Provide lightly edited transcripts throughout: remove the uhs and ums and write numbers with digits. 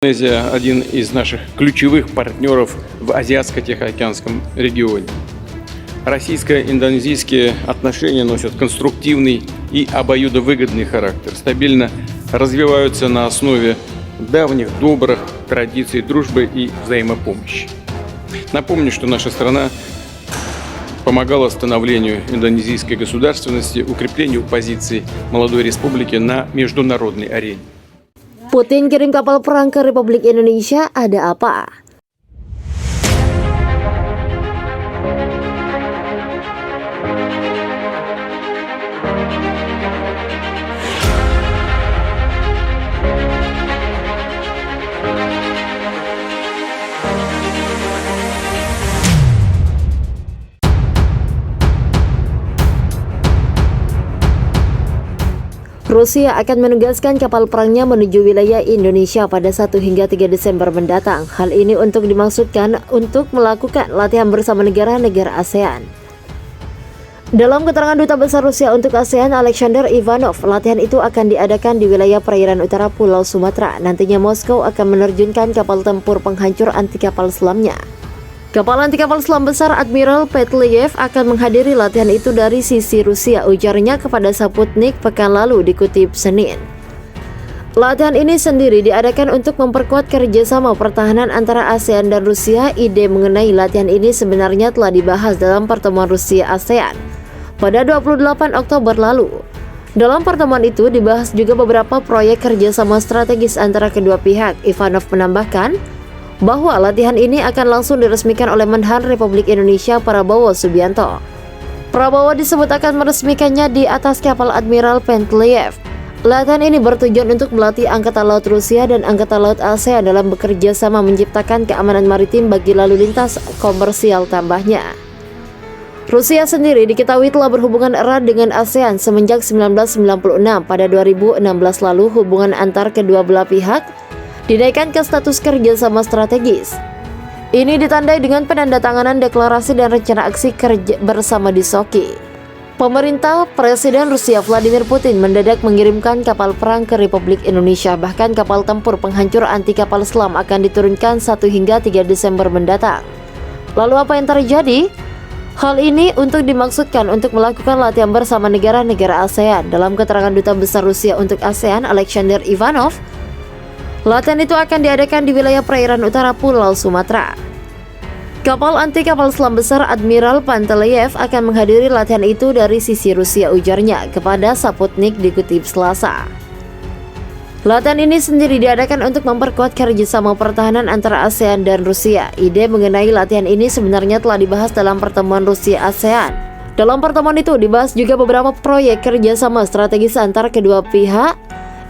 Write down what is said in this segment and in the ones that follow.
Индонезия – один из наших ключевых партнеров в Азиатско-Тихоокеанском регионе. Российско-индонезийские отношения носят конструктивный и обоюдовыгодный характер, стабильно развиваются на основе давних добрых традиций дружбы и взаимопомощи. Напомню, что наша страна помогала становлению индонезийской государственности, укреплению позиций молодой республики на международной арене. Putin kirim kapal perang ke Republik Indonesia, ada apa? Rusia akan menugaskan kapal perangnya menuju wilayah Indonesia pada 1 hingga 3 Desember mendatang. Hal ini untuk dimaksudkan untuk melakukan latihan bersama negara-negara ASEAN. Dalam keterangan Duta Besar Rusia untuk ASEAN, Alexander Ivanov, latihan itu akan diadakan di wilayah perairan utara Pulau Sumatera. Nantinya Moskow akan menerjunkan kapal tempur penghancur anti kapal selamnya. Kapal anti kapal selam besar Admiral Petlyev akan menghadiri latihan itu dari sisi Rusia, ujarnya kepada Sputnik pekan lalu, dikutip Senin. Latihan ini sendiri diadakan untuk memperkuat kerjasama pertahanan antara ASEAN dan Rusia. Ide mengenai latihan ini sebenarnya telah dibahas dalam pertemuan Rusia-ASEAN pada 28 Oktober lalu. Dalam pertemuan itu dibahas juga beberapa proyek kerjasama strategis antara kedua pihak. Ivanov menambahkan bahwa latihan ini akan langsung diresmikan oleh Menhan Republik Indonesia Prabowo Subianto. Prabowo disebut akan meresmikannya di atas kapal Admiral Petlyev. Latihan ini bertujuan untuk melatih Angkatan Laut Rusia dan Angkatan Laut ASEAN dalam bekerja sama menciptakan keamanan maritim bagi lalu lintas komersial, tambahnya. Rusia sendiri diketahui telah berhubungan erat dengan ASEAN semenjak 1996. Pada 2016 lalu hubungan antar kedua belah pihak dinaikkan ke status kerjasama strategis. Ini ditandai dengan penandatanganan deklarasi dan rencana aksi kerja bersama di Sochi. Pemerintah Presiden Rusia Vladimir Putin mendadak mengirimkan kapal perang ke Republik Indonesia. Bahkan kapal tempur penghancur anti kapal selam akan diturunkan 1 hingga 3 Desember mendatang. Lalu apa yang terjadi? Hal ini untuk dimaksudkan untuk melakukan latihan bersama negara-negara ASEAN. Dalam keterangan Duta Besar Rusia untuk ASEAN, Alexander Ivanov, latihan itu akan diadakan di wilayah perairan utara Pulau Sumatera. Kapal anti kapal selam besar Admiral Petlyev akan menghadiri latihan itu dari sisi Rusia, ujarnya kepada Sputnik, dikutip Selasa. Latihan ini sendiri diadakan untuk memperkuat kerjasama pertahanan antara ASEAN dan Rusia. Ide mengenai latihan ini sebenarnya telah dibahas dalam pertemuan Rusia-ASEAN. Dalam pertemuan itu dibahas juga beberapa proyek kerjasama strategis antar kedua pihak.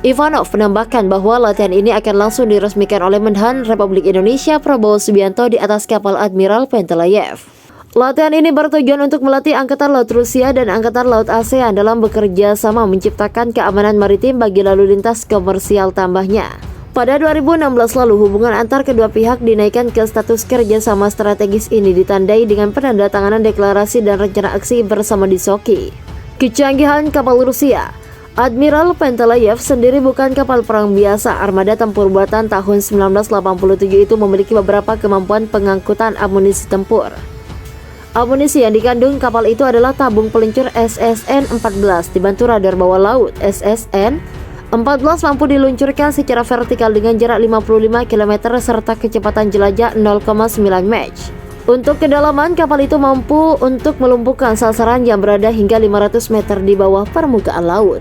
Ivanov menambahkan bahwa latihan ini akan langsung diresmikan oleh Menhan Republik Indonesia Prabowo Subianto di atas kapal Admiral Petlyev. Latihan ini bertujuan untuk melatih Angkatan Laut Rusia dan Angkatan Laut ASEAN dalam bekerja sama menciptakan keamanan maritim bagi lalu lintas komersial, tambahnya. Pada 2016 lalu hubungan antar kedua pihak dinaikkan ke status kerjasama strategis. Ini ditandai dengan penandatanganan deklarasi dan rencana aksi bersama di Sochi. Kecanggihan kapal Rusia. Admiral Petlyev sendiri bukan kapal perang biasa. Armada tempur buatan tahun 1987 itu memiliki beberapa kemampuan pengangkutan amunisi tempur. Amunisi yang dikandung kapal itu adalah tabung peluncur SSN-14 dibantu radar bawah laut. SSN-14 mampu diluncurkan secara vertikal dengan jarak 55 km serta kecepatan jelajah 0,9 Mach. Untuk kedalaman, kapal itu mampu untuk melumpuhkan sasaran yang berada hingga 500 meter di bawah permukaan laut.